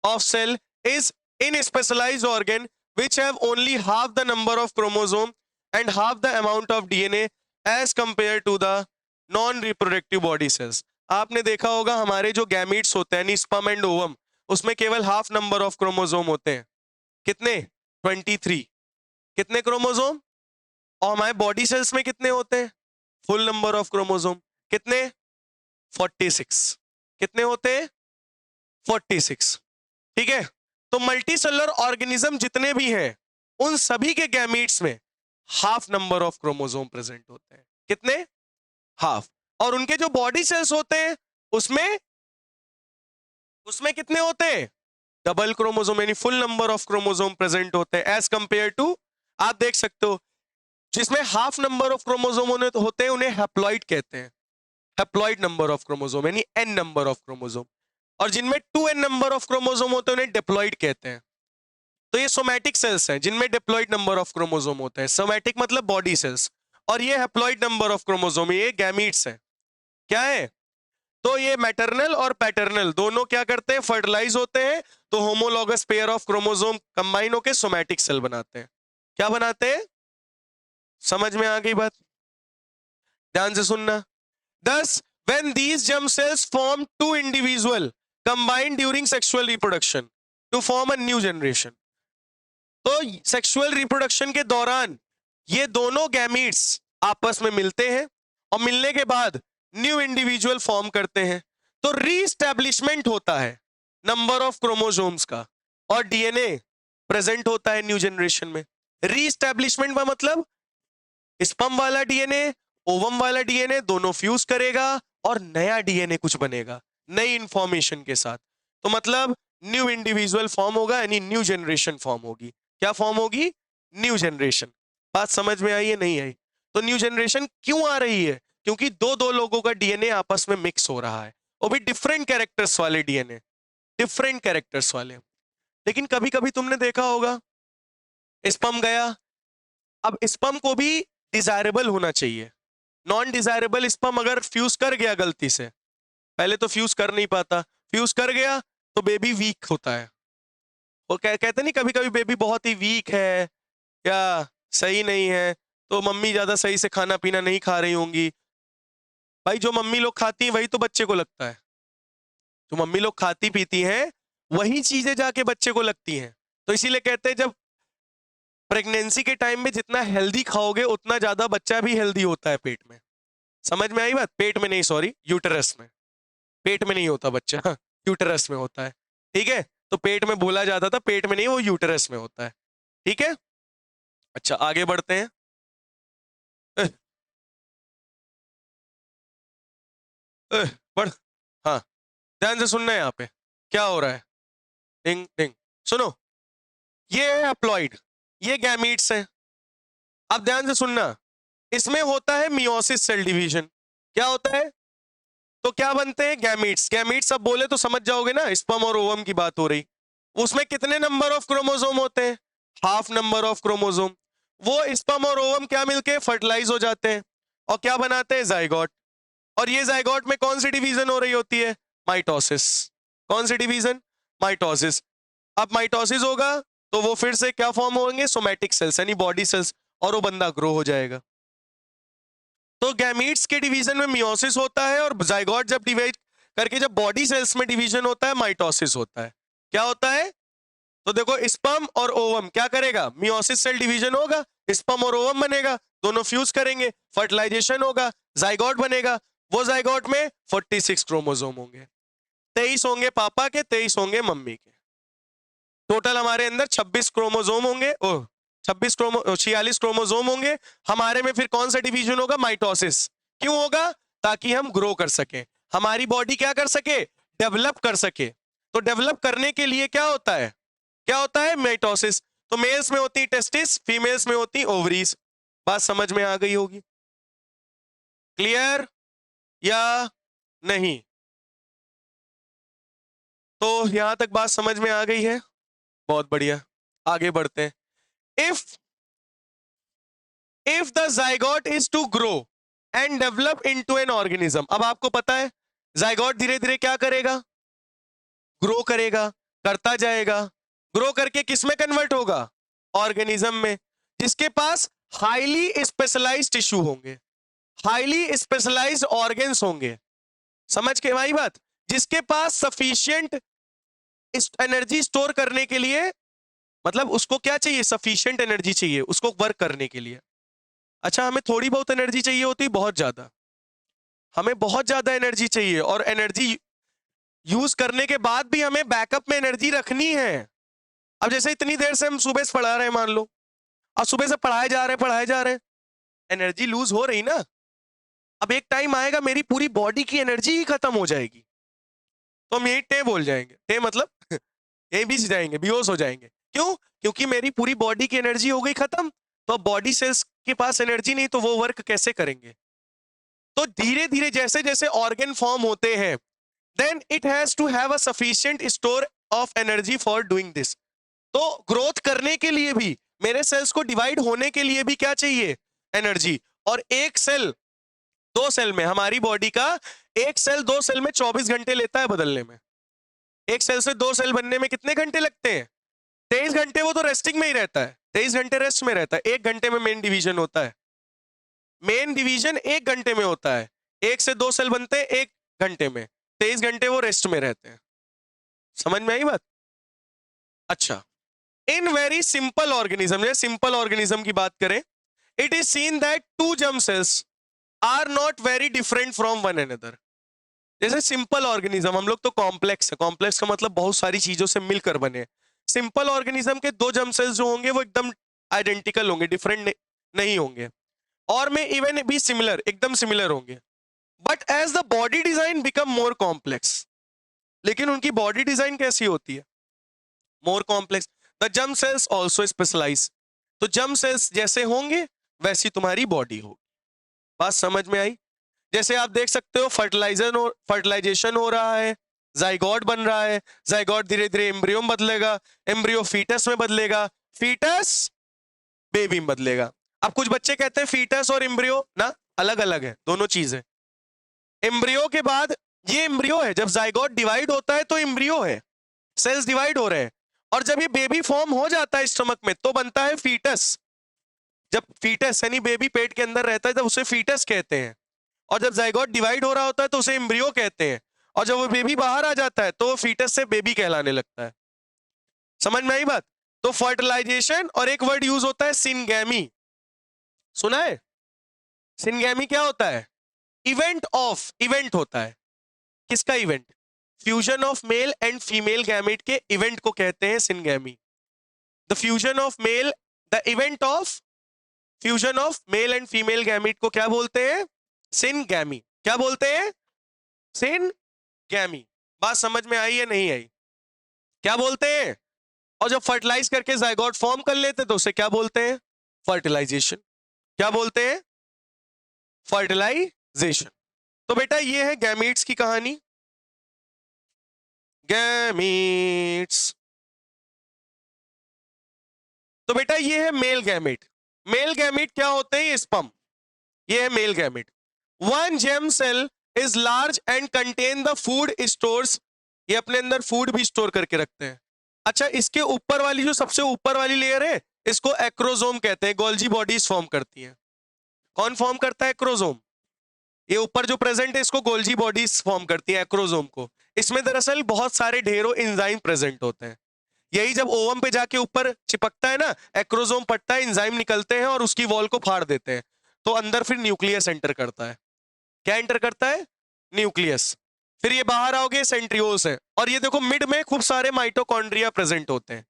of cell is in specialized organ which have only half the number of chromosome and half the amount of DNA as compared to the non-reproductive body cells। आपने देखा होगा हमारे जो gametes होते हैं, sperm and ovum, उसमें केवल half number of chromosome होते हैं। कितने? 23। कितने क्रोमोसोम? और हमारे बॉडी सेल्स में कितने होते हैं? फुल नंबर ऑफ क्रोमोसोम कितने? 46। कितने होते हैं? 46। ठीक है। तो मल्टी सेलुलर ऑर्गेनिज्म जितने भी हैं उन सभी के गैमीट्स में half number of chromosome present होते हैं। कितने? हाफ। और उनके जो बॉडी सेल्स होते हैं उसमें उसमें कितने होते हैं? डबल क्रोमोसोम, यानी full number of chromosome present होते हैं, एज कंपेयर टू, आप देख सकते हो, जिसमें हाफ नंबर ऑफ क्रोमोसोम होते हैं उन्हें हैप्लॉइड कहते हैं, हैप्लॉइड नंबर ऑफ क्रोमोसोम यानी एन नंबर ऑफ क्रोमोसोम, और जिनमें 2n नंबर ऑफ क्रोमोसोम होते हैं उन्हें डिप्लॉइड कहते हैं। तो ये सोमैटिक सेल्स हैं जिनमें डिप्लॉइड नंबर ऑफ क्रोमोसोम होते हैं, सोमैटिक मतलब बॉडी सेल्स, और ये हैप्लॉइड नंबर ऑफ क्रोमोसोम, ये गैमीट्स हैं। क्या है? तो ये मैटरनल और पैटर्नल दोनों क्या करते हैं? फर्टिलाइज होते हैं, तो homologous pair of chromosome combine होकर सोमैटिक सेल बनाते हैं। क्या बनाते हैं? समझ में आ गई बात? ध्यान से सुनना। Thus, when these germ cells form two individual combine during sexual reproduction to form a new generation. तो सेक्सुअल रिप्रोडक्शन के दौरान ये दोनों गैमीट्स आपस में मिलते हैं और मिलने के बाद न्यू इंडिविजुअल फॉर्म करते हैं। तो रीस्टैब्लिशमेंट होता है नंबर ऑफ क्रोमोसोम्स का और डीएनए प्रेजेंट होता है न्यू जनरेशन में। रीस्टैब्लिशमेंट का मतलब स्पर्म वाला डीएनए ओवम वाला डीएनए दोनों फ्यूज करेगा और नया डीएनए कुछ बनेगा नई इंफॉर्मेशन के साथ। तो मतलब न्यू इंडिविजुअल फॉर्म होगा, यानी न्यू जनरेशन फॉर्म होगी। क्या फॉर्म होगी? New generation. बात समझ में आई है नहीं आई? तो न्यू जनरेशन क्यों आ रही है? क्योंकि दो लोगों का डीएनए आपस में मिक्स हो रहा है, वो भी डिफरेंट कैरेक्टर्स वाले डीएनए, डिफरेंट कैरेक्टर्स वाले। लेकिन कभी कभी तुमने देखा होगा स्पर्म गया, अब स्पर्म को भी डिजायरेबल होना चाहिए। नॉन डिजायरेबल स्पर्म अगर फ्यूज कर गया गलती से, पहले तो फ्यूज कर नहीं पाता, फ्यूज कर गया तो बेबी वीक होता है। वो कहते नहीं कभी कभी बेबी बहुत ही वीक है या सही नहीं है, तो मम्मी ज्यादा सही से खाना पीना नहीं खा रही होंगी। भाई जो मम्मी लोग खाती हैं वही तो बच्चे को लगता है, जो मम्मी लोग खाती पीती हैं वही चीजें जाके बच्चे को लगती हैं। तो इसीलिए कहते हैं जब प्रेगनेंसी के टाइम में जितना हेल्दी खाओगे उतना ज्यादा बच्चा भी हेल्दी होता है पेट में। समझ में आई बात? पेट में नहीं, सॉरी, यूटेरस में। पेट में नहीं होता बच्चा, यूटेरस में होता है। ठीक है, तो पेट में बोला जाता था, पेट में नहीं, वो यूटेरस में होता है। ठीक है, अच्छा आगे बढ़ते हैं। अह, बढ़, हाँ, ध्यान से सुनना है यहाँ पे क्या हो रहा है। डिंग डिंग, सुनो, ये है हैप्लॉइड, ये गैमीट्स हैं। अब ध्यान से सुनना, इसमें होता है मियोसिस सेल डिवीजन। क्या होता है? तो क्या बनते हैं? गैमीट्स। गैमीट्स अब बोले तो समझ जाओगे ना, स्पर्म और ओवम की बात हो रही। उसमें कितने नंबर ऑफ क्रोमोसोम होते हैं? Half number of chromosome. वो स्पर्म और ओवम क्या मिलके फर्टिलाइज हो जाते हैं और क्या बनाते हैं? जाइगोट। और ये जाइगोट में कौन सी डिवीजन हो रही होती है? माइटोसिस। कौन सी डिवीजन? माइटोसिस। अब माइटोसिस होगा तो वो फिर से क्या फॉर्म होंगे? सोमैटिक सेल्स यानी बॉडी सेल्स, और वो बंदा ग्रो हो जाएगा। तो गैमीट्स के डिवीजन में मियोसिस होता है और जाइगोट जब डिवाइड करके जब बॉडी सेल्स में डिवीजन होता है माइटोसिस होता है। क्या होता है? तो देखो स्पर्म और ओवम क्या करेगा? मियोसिस सेल डिवीजन होगा, स्पर्म और ओवम बनेगा, दोनों फ्यूज करेंगे, फर्टिलाइजेशन होगा, जाइगोट बनेगा। वो जाइगोट में 46 क्रोमोसोम होंगे, 23 होंगे पापा के, 23 होंगे मम्मी के। टोटल हमारे अंदर 26 क्रोमोसोम होंगे, 46 क्रोमोसोम होंगे। हमारे में फिर कौन सा डिवीजन होगा? माइटोसिस। क्यों होगा? ताकि हम ग्रो कर सके, हमारी बॉडी क्या कर सके? डेवलप कर सके। तो डेवलप करने के लिए क्या होता है? क्या होता है? माइटोसिस। तो मेल्स में होती टेस्टिस, फीमेल्स में होती ओवरीज। बात समझ में आ गई होगी? क्लियर या नहीं? तो यहां तक बात समझ में आ गई है? बहुत बढ़िया, आगे बढ़ते हैं। If the zygote is to grow and develop into an organism, अब आपको पता है जाइगोट धीरे धीरे क्या करेगा? ग्रो करेगा, करता जाएगा, ग्रो करके किस में कन्वर्ट होगा? ऑर्गेनिज्म में, जिसके पास हाईली स्पेशलाइज्ड टिश्यू होंगे, हाईली स्पेशलाइज्ड ऑर्गन्स होंगे। समझ के भाई बात? जिसके पास सफिशिएंट एनर्जी स्टोर करने के लिए, मतलब उसको क्या चाहिए? सफिशिएंट एनर्जी चाहिए उसको वर्क करने के लिए। अच्छा, हमें थोड़ी बहुत एनर्जी चाहिए होती है? बहुत ज्यादा, हमें बहुत ज्यादा एनर्जी चाहिए, और एनर्जी यूज करने के बाद भी हमें बैकअप में एनर्जी रखनी है। अब जैसे इतनी देर से हम सुबह से पढ़ा रहे हैं मान लो, अब सुबह से पढ़ाए जा रहे हैं, एनर्जी लूज हो रही ना, अब एक टाइम आएगा मेरी पूरी बॉडी की एनर्जी ही खत्म हो जाएगी, तो हम यही टे बोल जाएंगे। टे मतलब यही भी जाएंगे, बेहोश हो जाएंगे। क्यों? क्योंकि मेरी पूरी बॉडी की एनर्जी हो गई खत्म, तो अब बॉडी सेल्स के पास एनर्जी नहीं, तो वो वर्क कैसे करेंगे? तो धीरे धीरे जैसे जैसे ऑर्गन फॉर्म होते हैं, then it has to have a sufficient store of energy for doing this. तो ग्रोथ करने के लिए भी, मेरे सेल्स को डिवाइड होने के लिए भी क्या चाहिए? एनर्जी। और एक सेल, दो सेल में, हमारी बॉडी का एक सेल दो सेल में 24 घंटे लेता है बदलने में। एक सेल से दो सेल बनने में कितने घंटे लगते हैं? 23 घंटे। वो तो रेस्टिंग में ही रहता है, 23 घंटे रेस्ट में रहता है। 1 घंटे में मेन डिवीजन होता है, मेन डिवीजन 1 घंटे में होता है। एक से दो सेल बनते हैं 1 घंटे में, 23 घंटे वो रेस्ट में रहते हैं। समझ में आई बात? अच्छा, in very simple organism, simple organism की बात करें, it is seen that two germ cells are not very different from one another. जैसे सिंपल ऑर्गेनिज्म, हम लोग तो कॉम्प्लेक्स है, कॉम्प्लेक्स का मतलब बहुत सारी चीजों से मिलकर बने। सिंपल ऑर्गेनिज्म के दो जर्म सेल्स जो होंगे वो एकदम आइडेंटिकल होंगे, डिफरेंट नहीं होंगे, और में इवन भी सिमिलर, एकदम सिमिलर होंगे। But as the body design become more complex, लेकिन उनकी बॉडी डिजाइन कैसी होती है? More complex. The germ cells also specialize. तो जर्म सेल्स जैसे होंगे वैसी तुम्हारी बॉडी होगी। बात समझ में आई? जैसे आप देख सकते हो फर्टिलाइजेशन हो रहा है, जाइगोट बन रहा है, जाइगोट धीरे धीरे एम्ब्रियो में बदलेगा, एम्ब्रियो फीटस में बदलेगा, फीटस बेबी में बदलेगा। अब कुछ बच्चे कहते हैं फीटस और एम्ब्रियो ना अलग अलग है, दोनों चीजें। एम्ब्रियो के बाद ये एम्ब्रियो है, जब जाइगोट डिवाइड होता है तो एम्ब्रियो है, सेल्स डिवाइड हो रहे हैं, और जब ये बेबी फॉर्म हो जाता है स्टमक में तो बनता है फीटस। जब फीटस यानी बेबी पेट के अंदर रहता है तब उसे फीटस कहते हैं, और जब जाइगोट डिवाइड हो रहा होता है तो उसे एम्ब्रियो कहते हैं, और जब वो बेबी बाहर आ जाता है तो वो फीटस से बेबी कहलाने लगता है। समझ में आई बात? तो फर्टिलाइजेशन, और एक वर्ड यूज होता है सिनगैमी, सुना है? सिनगैमी क्या होता है? इवेंट ऑफ, इवेंट होता है। किसका event? Fusion of male and female gamete के इवेंट को कहते हैं syngamy. The fusion of male, the event of fusion of male and female gamete को क्या बोलते हैं? सिनगैमी। क्या बोलते हैं? सिनगैमी। बात समझ में आई या नहीं आई? क्या बोलते हैं? और जब फर्टिलाइज करके जाइगोट फॉर्म कर लेते तो उसे क्या बोलते हैं? फर्टिलाइजेशन। क्या बोलते हैं? फर्टिलाइजेशन। तो बेटा ये है गैमीट्स की कहानी। गैमीट्स। तो बेटा ये है मेल गैमेट। मेल गैमेट क्या होते हैं? स्पर्म। ये है male gamete. One germ cell is large and contain the food stores. ये अपने अंदर फूड भी स्टोर करके रखते हैं। अच्छा, इसके ऊपर वाली जो सबसे ऊपर वाली लेयर है इसको एक्रोजोम कहते हैं। गोल्जी बॉडीज फॉर्म करती हैं। कौन फॉर्म करता है? एक्रोजोम। ये ऊपर जो प्रेजेंट है इसको गोल्जी बॉडीज फॉर्म करती है, एक्रोजोम को। इसमें दरअसल बहुत सारे ढेरों एंजाइम प्रेजेंट होते हैं। यही जब ओवम पे जाके ऊपर चिपकता है ना, एक्रोजोम पड़ता है, एंजाइम निकलते हैं और उसकी वॉल को फाड़ देते हैं, तो अंदर फिर न्यूक्लियस एंटर करता है। क्या एंटर करता है? न्यूक्लियस। फिर ये बाहर आओगे, सेंट्रियोल्स है, और ये देखो मिड में खूब सारे माइटोकॉन्ड्रिया प्रेजेंट होते हैं।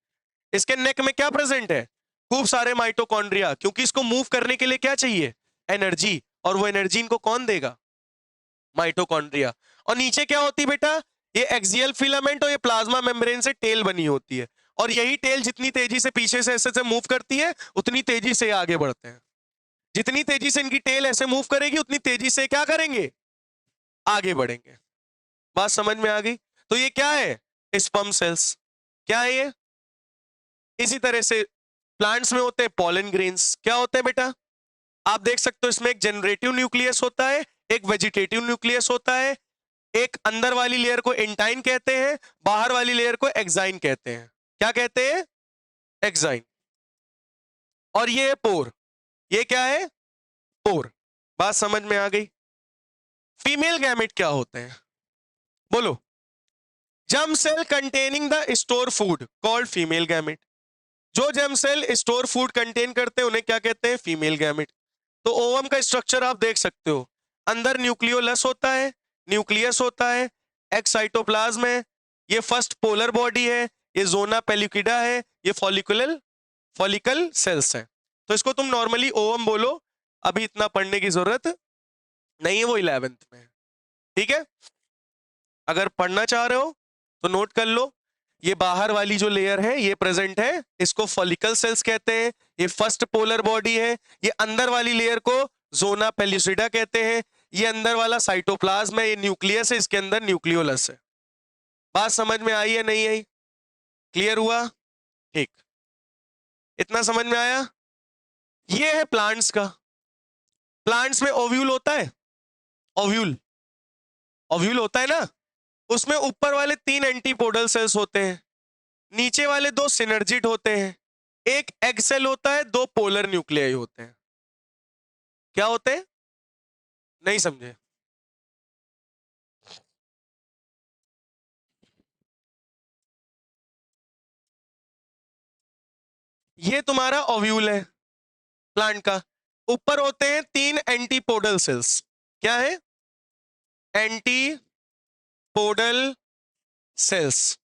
इसके नेक में क्या प्रेजेंट है? खूब सारे माइटोकॉन्ड्रिया, क्योंकि इसको मूव करने के लिए क्या चाहिए? एनर्जी। और वो एनर्जी इनको कौन देगा? माइटोकॉन्ड्रिया। और नीचे क्या होती है बेटा? ये एक्सियल फिलामेंट और ये प्लाज्मा मेम्ब्रेन से टेल बनी होती है, और यही टेल जितनी तेजी से पीछे से ऐसे से मूव करती है उतनी तेजी से आगे बढ़ते हैं। जितनी तेजी से इनकी टेल ऐसे मूव करेगी उतनी तेजी से क्या करेंगे? आगे बढ़ेंगे। बात समझ में आ गई? तो ये क्या है? Sperm cells. क्या है ये? इसी तरह से प्लांट्स में होते हैं पॉलन ग्रेन्स। क्या होते हैं बेटा? आप देख सकते हो इसमें एक जनरेटिव न्यूक्लियस होता है, एक वेजिटेटिव न्यूक्लियस होता है, एक अंदर वाली लेयर को एंटाइन कहते हैं, बाहर वाली लेयर को एक्साइन कहते हैं। क्या कहते हैं? एक्साइन। और ये है पोर। ये क्या है? पोर। बात समझ में आ गई? फीमेल गैमेट क्या होते हैं? बोलो। Germ cell containing the store food called female gamete. जो germ cell store food contain करते हैं उन्हें क्या कहते हैं? Female gamete. तो ओवम का स्ट्रक्चर आप देख सकते हो, अंदर न्यूक्लियोलस होता है, न्यूक्लियस होता है, एक्स साइटोप्लाज्म है, ये फर्स्ट पोलर बॉडी है, ये जोना पेल्यूकिडा है, ये फॉलिकल सेल्स है। तो इसको तुम नॉर्मली ओवम बोलो, अभी इतना पढ़ने की जरूरत नहीं है, वो 11th में है। ठीक है, अगर पढ़ना चाह रहे हो तो नोट कर लो। ये बाहर वाली जो लेयर है ये प्रेजेंट है, इसको फॉलिकल सेल्स कहते हैं, ये फर्स्ट पोलर बॉडी है। ये अंदर वाली लेयर को जोना पेल्यूसिडा कहते हैं। ये अंदर वाला साइटोप्लाज्म है, ये न्यूक्लियस है, इसके अंदर न्यूक्लियोलस है। बात समझ में आई है नहीं आई? क्लियर हुआ? ठीक, इतना समझ में आया? ये है प्लांट्स का। प्लांट्स में ओव्यूल होता है, ओव्यूल, ओव्यूल होता है ना, उसमें ऊपर वाले 3 एंटीपोडल सेल्स होते हैं, नीचे वाले 2 सिनर्जिड होते हैं, एक एग सेल होता है, 2 पोलर न्यूक्लियाई होते हैं। क्या होते हैं? नहीं समझे? ये तुम्हारा ओव्यूल है प्लांट का। ऊपर होते हैं 3 एंटीपोडल सेल्स। क्या है? Antipodal cells.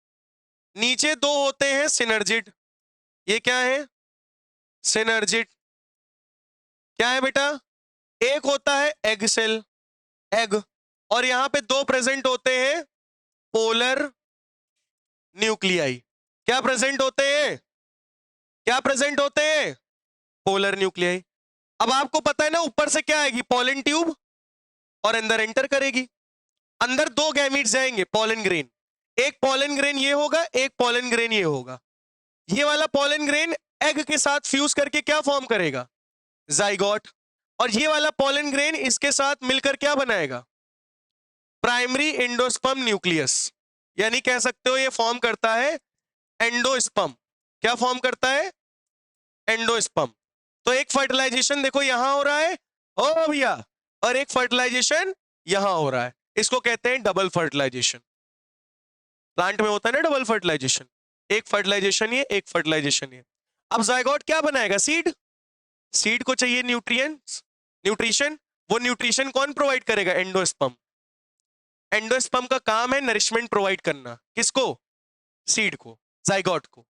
नीचे 2 होते हैं सिनर्जिड। ये क्या है? सिनर्जिड। क्या है बेटा? एक होता है एग सेल, एग, और यहां पे 2 प्रेजेंट होते हैं पोलर न्यूक्लियाई। क्या प्रेजेंट होते हैं? क्या प्रेजेंट होते हैं? Polar nuclei. अब आपको पता है ना ऊपर से क्या आएगी? पॉलन ट्यूब, और अंदर एंटर करेगी। अंदर 2 गैमीट्स जाएंगे, पॉलन ग्रेन। एक पॉलन ग्रेन ये होगा, एक पॉलन ग्रेन ये होगा। ये वाला पॉलन ग्रेन एग के साथ फ्यूज करके क्या फॉर्म करेगा? जाइगोट। और ये वाला पॉलन ग्रेन इसके साथ मिलकर क्या बनाएगा? Primary endosperm nucleus. यानी कह सकते हो ये फॉर्म करता है एंडोस्पर्म। क्या फॉर्म करता है? एंडोस्पर्म। तो एक फर्टिलाइजेशन देखो यहां हो रहा है, ओ भैया, और एक फर्टिलाइजेशन यहां हो रहा है। इसको कहते हैं डबल फर्टिलाइजेशन। प्लांट में होता है ना डबल फर्टिलाइजेशन, एक फर्टिलाइजेशन ये, एक फर्टिलाइजेशन ये। अब जायगोट क्या बनाएगा? सीड। सीड को चाहिए न्यूट्रिएंट्स, न्यूट्रिशन। वो न्यूट्रिशन कौन प्रोवाइड करेगा? एंडोस्पर्म। एंडोस्पर्म का काम है नरिशमेंट प्रोवाइड करना। किसको? सीड को, जाइगोट को।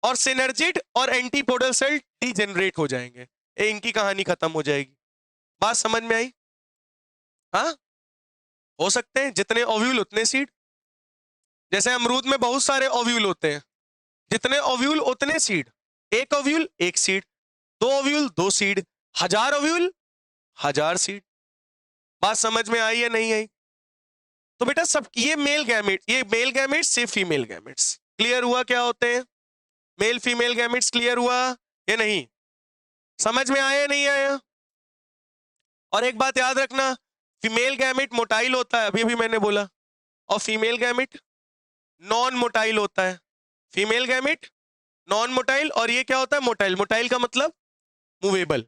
और सिनर्जिड और एंटीपोडल सेल डीजेनरेट हो जाएंगे, इनकी कहानी खत्म हो जाएगी। बात समझ में आई? हाँ, हो सकते हैं जितने ओव्यूल उतने सीड। जैसे अमरूद में बहुत सारे ओव्यूल होते हैं, जितने ओव्यूल उतने सीड। एक ओव्यूल एक seed, 2 ovule 2 seed, 1000 ovule 1000 seed. बात समझ में आई या नहीं आई? तो बेटा सब ये मेल गैमेट, ये मेल गैमेट्स, ये फीमेल गैमेट्स। क्लियर हुआ क्या होते हैं मेल फीमेल गैमेट्स? क्लियर हुआ या नहीं? समझ में आया या नहीं आया? और एक बात याद रखना, फीमेल गैमेट मोटाइल होता है, अभी अभी मैंने बोला, और फीमेल गैमेट नॉन मोटाइल होता है। फीमेल गैमेट नॉन मोटाइल, और ये क्या होता है? मोटाइल। मोटाइल का मतलब मूवेबल।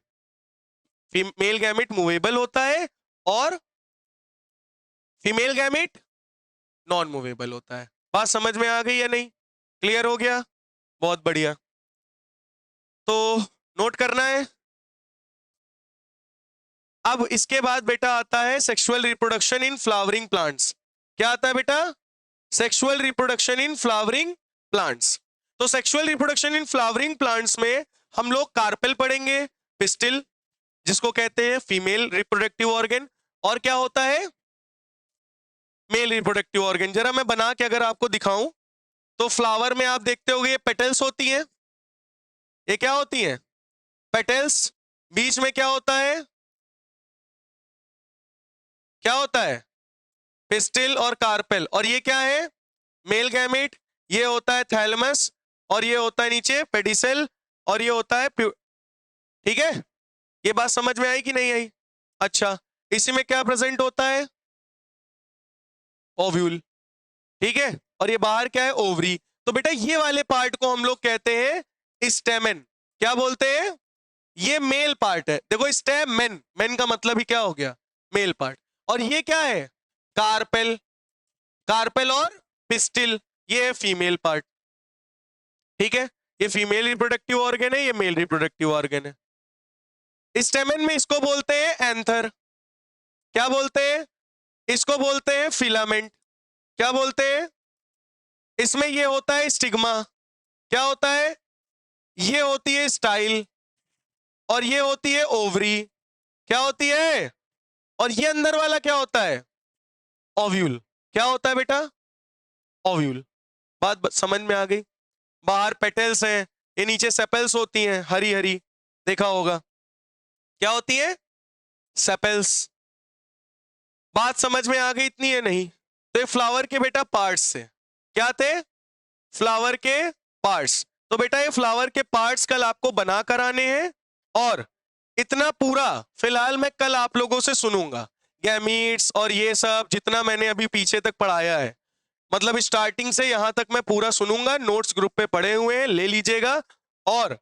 फीमेल गैमेट मूवेबल होता है और फीमेल गैमेट नॉन मूवेबल होता है। बात समझ में आ गई या नहीं? क्लियर हो गया? बहुत बढ़िया। तो नोट करना है। अब इसके बाद बेटा आता है sexual reproduction in flowering plants. क्या आता है बेटा? Sexual reproduction in flowering plants. तो sexual reproduction in flowering plants में हम लोग कार्पेल पढ़ेंगे, पिस्टिल जिसको कहते हैं फीमेल रिप्रोडक्टिव ऑर्गन, और क्या होता है? Male reproductive organ. जरा मैं बना के अगर आपको दिखाऊं तो फ्लावर में आप देखते होगे ये पेटल्स होती हैं। ये क्या होती हैं? पेटल्स। बीच में क्या होता है? क्या होता है? पिस्टिल और कार्पेल। और ये क्या है? Male gamete. ये होता है थैलेमस, और ये होता है नीचे पेडिसेल, और ये होता है ठीक है? ये बात समझ में आई कि नहीं आई? अच्छा, इसी में क्या प्रेजेंट होता है? ओव्यूल। ठीक है, और ये बाहर क्या है? ओवरी। तो बेटा ये वाले पार्ट को हम लोग कहते हैं स्टेमेन। क्या बोलते हैं? ये मेल पार्ट है। देखो स्टेमेन, मेन का मतलब ही क्या हो गया? Male part. और ये क्या है? कार्पेल। कार्पेल और पिस्टिल, ये है फीमेल पार्ट। ठीक है, ये फीमेल रिप्रोडक्टिव ऑर्गन है, ये मेल रिप्रोडक्टिव ऑर्गन है। स्टेमेन में इसको बोलते हैं एंथर। क्या बोलते हैं? इसको बोलते हैं फिलामेंट। क्या बोलते हैं? इसमें ये होता है स्टिग्मा। क्या होता है? ये होती है स्टाइल, और ये होती है ओवरी। क्या होती है? और ये अंदर वाला क्या होता है? ओव्यूल। क्या होता है बेटा? ओव्यूल। बात समझ में आ गई? बाहर पेटल्स हैं, ये नीचे सेपल्स होती हैं, हरी हरी, देखा होगा। क्या होती है? सेपल्स। बात समझ में आ गई इतनी है नहीं? तो ये फ्लावर के बेटा पार्ट्स थे। क्या थे? फ्लावर के पार्ट्स। तो बेटा ये फ्लावर के पार्ट्स कल आपको बना कर आने हैं, और इतना पूरा फिलहाल मैं कल आप लोगों से सुनूंगा। गैमीट्स और ये सब जितना मैंने अभी पीछे तक पढ़ाया है, मतलब स्टार्टिंग से यहां तक मैं पूरा सुनूंगा। नोट्स ग्रुप पे पड़े हुए हैं, ले लीजिएगा। और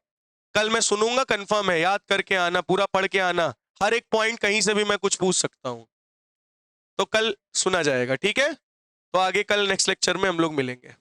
कल मैं सुनूंगा, कंफर्म है, याद करके आना, पूरा पढ़ के आना। हर एक पॉइंट कहीं से भी मैं कुछ पूछ सकता हूं, तो कल सुना जाएगा, ठीक है? तो आगे कल नेक्स्ट लेक्चर में हम लोग मिलेंगे।